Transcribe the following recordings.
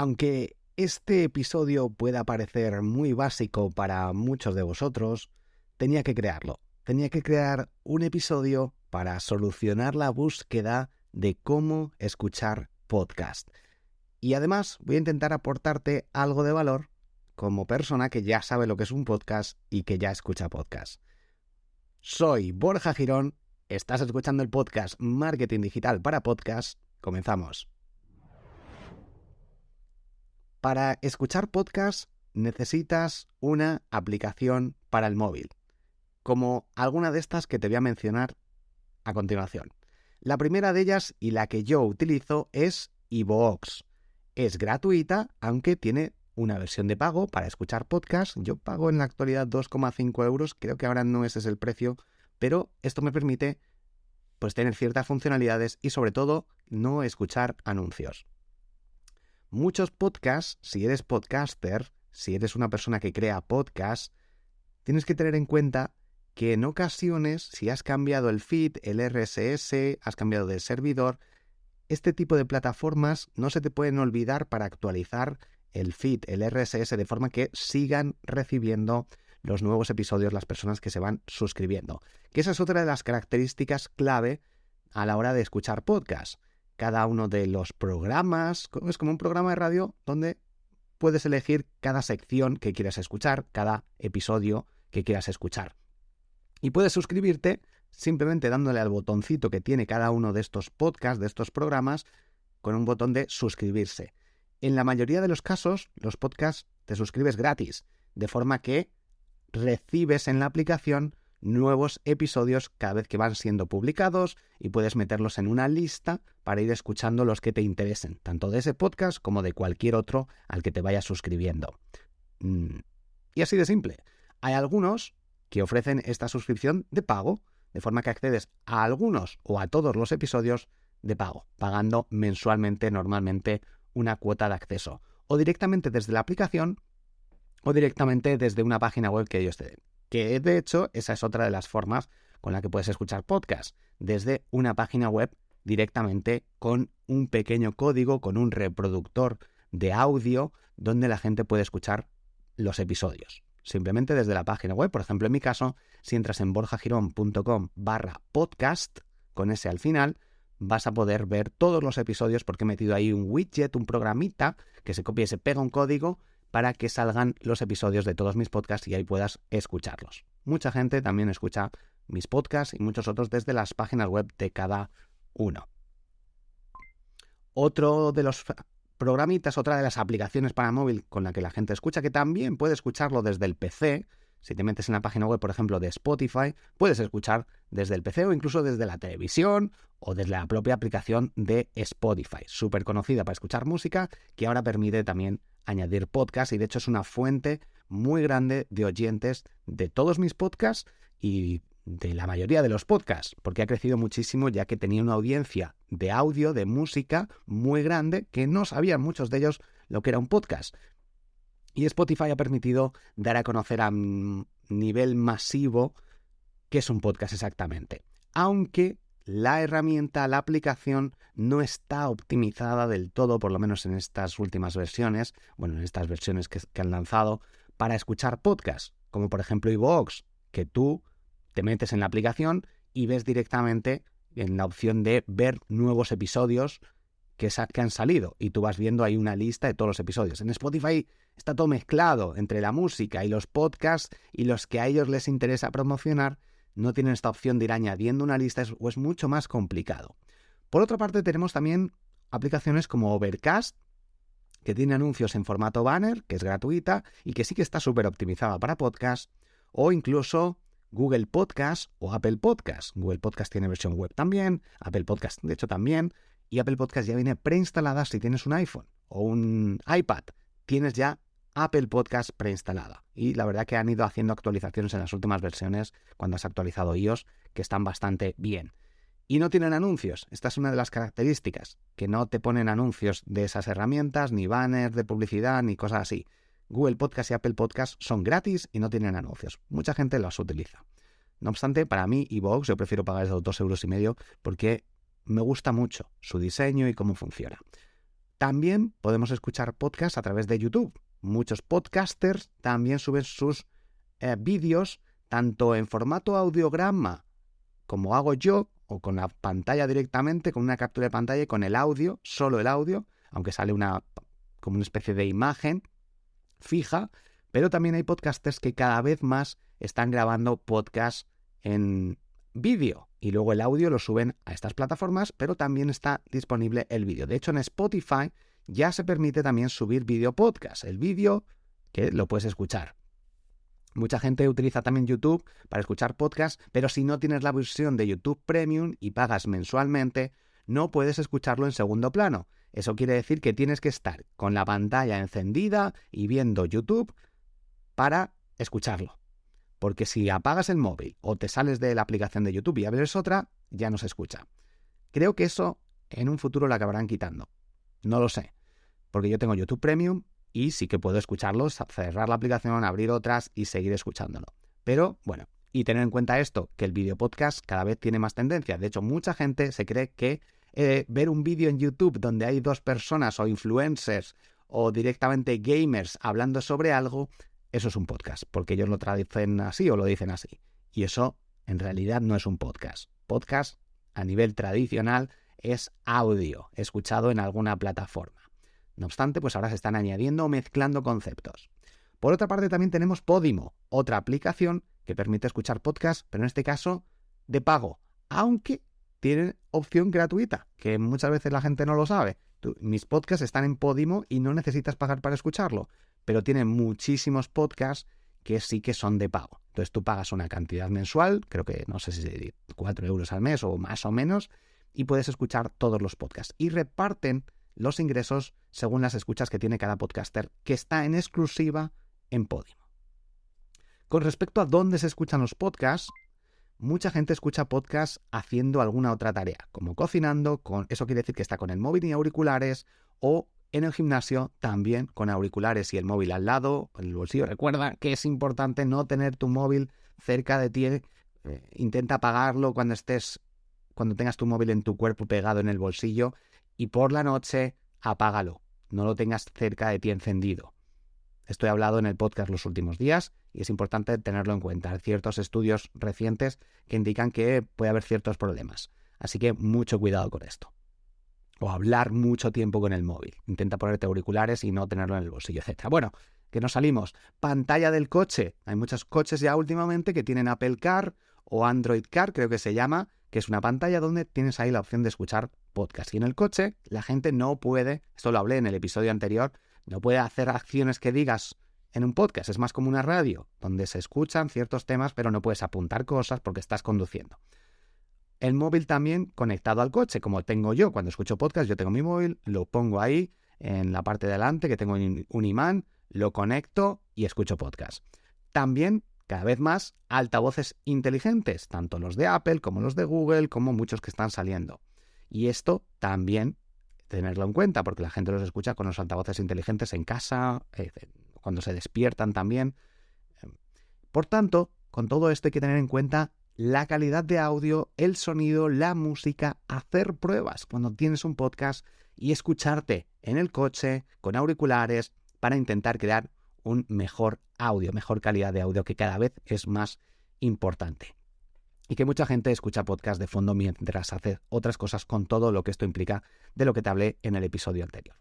Aunque este episodio pueda parecer muy básico para muchos de vosotros, tenía que crearlo. Tenía que crear un episodio para solucionar la búsqueda de cómo escuchar podcast. Y además voy a intentar aportarte algo de valor como persona que ya sabe lo que es un podcast y que ya escucha podcast. Soy Borja Girón, estás escuchando el podcast Marketing Digital para Podcast. Comenzamos. Para escuchar podcast necesitas una aplicación para el móvil, como alguna de estas que te voy a mencionar a continuación. La primera de ellas y la que yo utilizo es iVoox. Es gratuita, aunque tiene una versión de pago para escuchar podcast. Yo pago en la actualidad 2,5 euros, creo que ahora no ese es el precio, pero esto me permite pues tener ciertas funcionalidades y sobre todo no escuchar anuncios. Muchos podcasts, si eres podcaster, si eres una persona que crea podcasts, tienes que tener en cuenta que en ocasiones, si has cambiado el feed, el RSS, has cambiado de servidor, este tipo de plataformas no se te pueden olvidar para actualizar el feed, el RSS, de forma que sigan recibiendo los nuevos episodios las personas que se van suscribiendo. Que esa es otra de las características clave a la hora de escuchar podcasts. Cada uno de los programas es como un programa de radio donde puedes elegir cada sección que quieras escuchar, cada episodio que quieras escuchar. Y puedes suscribirte simplemente dándole al botoncito que tiene cada uno de estos podcasts, de estos programas, con un botón de suscribirse. En la mayoría de los casos, los podcasts te suscribes gratis, de forma que recibes en la aplicación nuevos episodios cada vez que van siendo publicados y puedes meterlos en una lista para ir escuchando los que te interesen, tanto de ese podcast como de cualquier otro al que te vayas suscribiendo. Y así de simple. Hay algunos que ofrecen esta suscripción de pago, de forma que accedes a algunos o a todos los episodios de pago, pagando mensualmente normalmente una cuota de acceso, o directamente desde la aplicación o directamente desde una página web que ellos te den. Que de hecho esa es otra de las formas con la que puedes escuchar podcast, desde una página web directamente con un pequeño código, con un reproductor de audio donde la gente puede escuchar los episodios. Simplemente desde la página web, por ejemplo en mi caso, si entras en borjagirón.com/podcast, con ese al final, vas a poder ver todos los episodios porque he metido ahí un widget, un programita que se copia y se pega un código para que salgan los episodios de todos mis podcasts y ahí puedas escucharlos. Mucha gente también escucha mis podcasts y muchos otros desde las páginas web de cada uno. Otro de los programitas, otra de las aplicaciones para móvil con la que la gente escucha, que también puede escucharlo desde el PC, si te metes en la página web, por ejemplo, de Spotify, puedes escuchar desde el PC o incluso desde la televisión o desde la propia aplicación de Spotify, súper conocida para escuchar música, que ahora permite también añadir podcasts y de hecho es una fuente muy grande de oyentes de todos mis podcasts y de la mayoría de los podcasts, porque ha crecido muchísimo ya que tenía una audiencia de audio, de música muy grande, que no sabían muchos de ellos lo que era un podcast. Y Spotify ha permitido dar a conocer a nivel masivo qué es un podcast exactamente. Aunque la herramienta, la aplicación, no está optimizada del todo, por lo menos en estas últimas versiones, bueno, en estas versiones que han lanzado, para escuchar podcasts, como por ejemplo iVoox, que tú te metes en la aplicación y ves directamente en la opción de ver nuevos episodios que han salido y tú vas viendo ahí una lista de todos los episodios. En Spotify está todo mezclado entre la música y los podcasts y los que a ellos les interesa promocionar no tienen esta opción de ir añadiendo una lista o es mucho más complicado. Por otra parte tenemos también aplicaciones como Overcast, que tiene anuncios en formato banner, que es gratuita y que sí que está súper optimizada para podcast, o incluso Google Podcast o Apple Podcast. Google Podcast tiene versión web también, Apple Podcast de hecho también, y Apple Podcast ya viene preinstalada si tienes un iPhone o un iPad. Tienes ya Apple Podcast preinstalada. Y la verdad que han ido haciendo actualizaciones en las últimas versiones cuando has actualizado iOS que están bastante bien. Y no tienen anuncios. Esta es una de las características, que no te ponen anuncios de esas herramientas, ni banners de publicidad, ni cosas así. Google Podcast y Apple Podcast son gratis y no tienen anuncios. Mucha gente los utiliza. No obstante, para mí, iVoox, yo prefiero pagar esos 2,5 € porque me gusta mucho su diseño y cómo funciona. También podemos escuchar podcasts a través de YouTube. Muchos podcasters también suben sus vídeos tanto en formato audiograma como hago yo, o con la pantalla directamente, con una captura de pantalla y con el audio, solo el audio, aunque sale como una especie de imagen fija, pero también hay podcasters que cada vez más están grabando podcasts en vídeo y luego el audio lo suben a estas plataformas, pero también está disponible el vídeo. De hecho, en Spotify ya se permite también subir vídeo podcast, el vídeo que lo puedes escuchar. Mucha gente utiliza también YouTube para escuchar podcasts, pero si no tienes la versión de YouTube Premium y pagas mensualmente, no puedes escucharlo en segundo plano. Eso quiere decir que tienes que estar con la pantalla encendida y viendo YouTube para escucharlo. Porque si apagas el móvil o te sales de la aplicación de YouTube y abres otra, ya no se escucha. Creo que eso en un futuro lo acabarán quitando. No lo sé, porque yo tengo YouTube Premium y sí que puedo escucharlos, cerrar la aplicación, abrir otras y seguir escuchándolo. Pero bueno, y tener en cuenta esto, que el video podcast cada vez tiene más tendencia. De hecho, mucha gente se cree que ver un vídeo en YouTube donde hay dos personas o influencers o directamente gamers hablando sobre algo, eso es un podcast, porque ellos lo traducen así o lo dicen así. Y eso en realidad no es un podcast. Podcast a nivel tradicional es audio, escuchado en alguna plataforma. No obstante, pues ahora se están añadiendo o mezclando conceptos. Por otra parte, también tenemos Podimo, otra aplicación que permite escuchar podcasts, pero en este caso de pago, aunque tiene opción gratuita, que muchas veces la gente no lo sabe. Mis podcasts están en Podimo y no necesitas pagar para escucharlo, pero tiene muchísimos podcasts que sí que son de pago. Entonces tú pagas una cantidad mensual, creo que no sé si 4 euros al mes o más o menos, y puedes escuchar todos los podcasts. Y reparten los ingresos según las escuchas que tiene cada podcaster, que está en exclusiva en Podimo. Con respecto a dónde se escuchan los podcasts, mucha gente escucha podcasts haciendo alguna otra tarea, como cocinando, eso quiere decir que está con el móvil y auriculares, o en el gimnasio también con auriculares y el móvil al lado, en el bolsillo. Recuerda que es importante no tener tu móvil cerca de ti, intenta apagarlo cuando tengas tu móvil en tu cuerpo pegado en el bolsillo, y por la noche apágalo, no lo tengas cerca de ti encendido. Esto he hablado en el podcast los últimos días y es importante tenerlo en cuenta. Hay ciertos estudios recientes que indican que puede haber ciertos problemas. Así que mucho cuidado con esto. O hablar mucho tiempo con el móvil. Intenta ponerte auriculares y no tenerlo en el bolsillo, etc. Bueno, que nos salimos. Pantalla del coche. Hay muchos coches ya últimamente que tienen Apple Car o Android Car, creo que se llama, que es una pantalla donde tienes ahí la opción de escuchar podcast. Y en el coche la gente no puede, esto lo hablé en el episodio anterior, no puede hacer acciones que digas en un podcast. Es más como una radio, donde se escuchan ciertos temas, pero no puedes apuntar cosas porque estás conduciendo. El móvil también conectado al coche, como tengo yo. Cuando escucho podcast, yo tengo mi móvil, lo pongo ahí en la parte de delante, que tengo un imán, lo conecto y escucho podcast. También, cada vez más, altavoces inteligentes, tanto los de Apple como los de Google, como muchos que están saliendo. Y esto también tenerlo en cuenta, porque la gente los escucha con los altavoces inteligentes en casa, cuando se despiertan también. Por tanto, con todo esto hay que tener en cuenta la calidad de audio, el sonido, la música, hacer pruebas cuando tienes un podcast y escucharte en el coche, con auriculares, para intentar crear un mejor audio, mejor calidad de audio, que cada vez es más importante. Y que mucha gente escucha podcast de fondo mientras hace otras cosas, con todo lo que esto implica de lo que te hablé en el episodio anterior.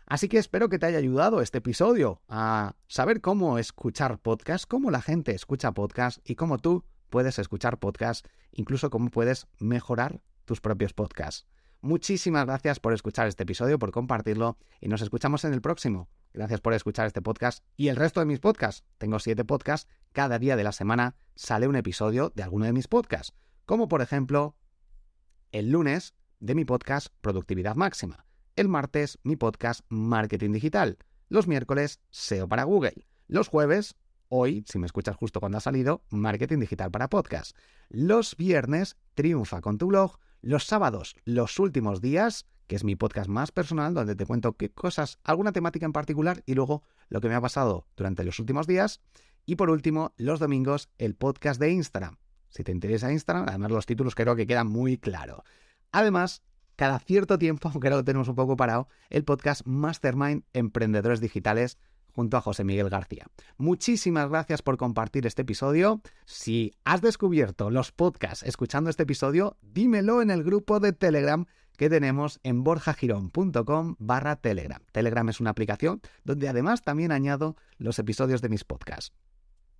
Así que espero que te haya ayudado este episodio a saber cómo escuchar podcast, cómo la gente escucha podcast y cómo tú puedes escuchar podcast, incluso cómo puedes mejorar tus propios podcasts. Muchísimas gracias por escuchar este episodio, por compartirlo, y nos escuchamos en el próximo. Gracias por escuchar este podcast y el resto de mis podcasts. Tengo 7 podcasts. Cada día de la semana sale un episodio de alguno de mis podcasts, como por ejemplo el lunes de mi podcast Productividad Máxima, el martes mi podcast Marketing Digital, los miércoles SEO para Google, los jueves, hoy, si me escuchas justo cuando ha salido, Marketing Digital para Podcast, los viernes Triunfa con tu blog, los sábados Los Últimos Días, que es mi podcast más personal, donde te cuento qué cosas, alguna temática en particular y luego lo que me ha pasado durante los últimos días. Y por último, los domingos, el podcast de Instagram. Si te interesa Instagram, además los títulos creo que quedan muy claros. Además, cada cierto tiempo, aunque ahora lo tenemos un poco parado, el podcast Mastermind Emprendedores Digitales junto a José Miguel García. Muchísimas gracias por compartir este episodio. Si has descubierto los podcasts escuchando este episodio, dímelo en el grupo de Telegram que tenemos en borjagirón.com/Telegram. Telegram es una aplicación donde además también añado los episodios de mis podcasts.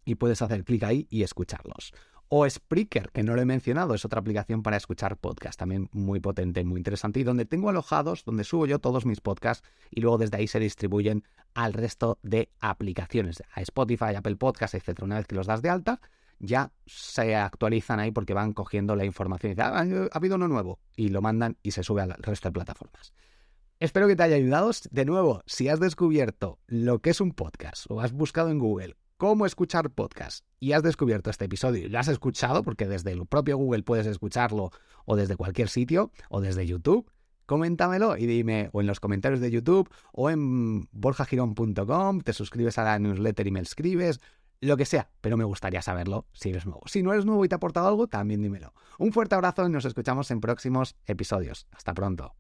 Y puedes hacer clic ahí y escucharlos. O Spreaker, que no lo he mencionado, es otra aplicación para escuchar podcasts, también muy potente, muy interesante, y donde tengo alojados, donde subo yo todos mis podcasts y luego desde ahí se distribuyen al resto de aplicaciones, a Spotify, Apple Podcasts, etc. Una vez que los das de alta, ya se actualizan ahí porque van cogiendo la información y dicen, ha habido uno nuevo, y lo mandan y se sube al resto de plataformas. Espero que te haya ayudado. De nuevo, si has descubierto lo que es un podcast o has buscado en Google cómo escuchar podcast y has descubierto este episodio y lo has escuchado, porque desde el propio Google puedes escucharlo o desde cualquier sitio o desde YouTube, coméntamelo y dime o en los comentarios de YouTube o en borjagirón.com, te suscribes a la newsletter y me escribes, lo que sea, pero me gustaría saberlo si eres nuevo. Si no eres nuevo y te ha aportado algo, también dímelo. Un fuerte abrazo y nos escuchamos en próximos episodios. Hasta pronto.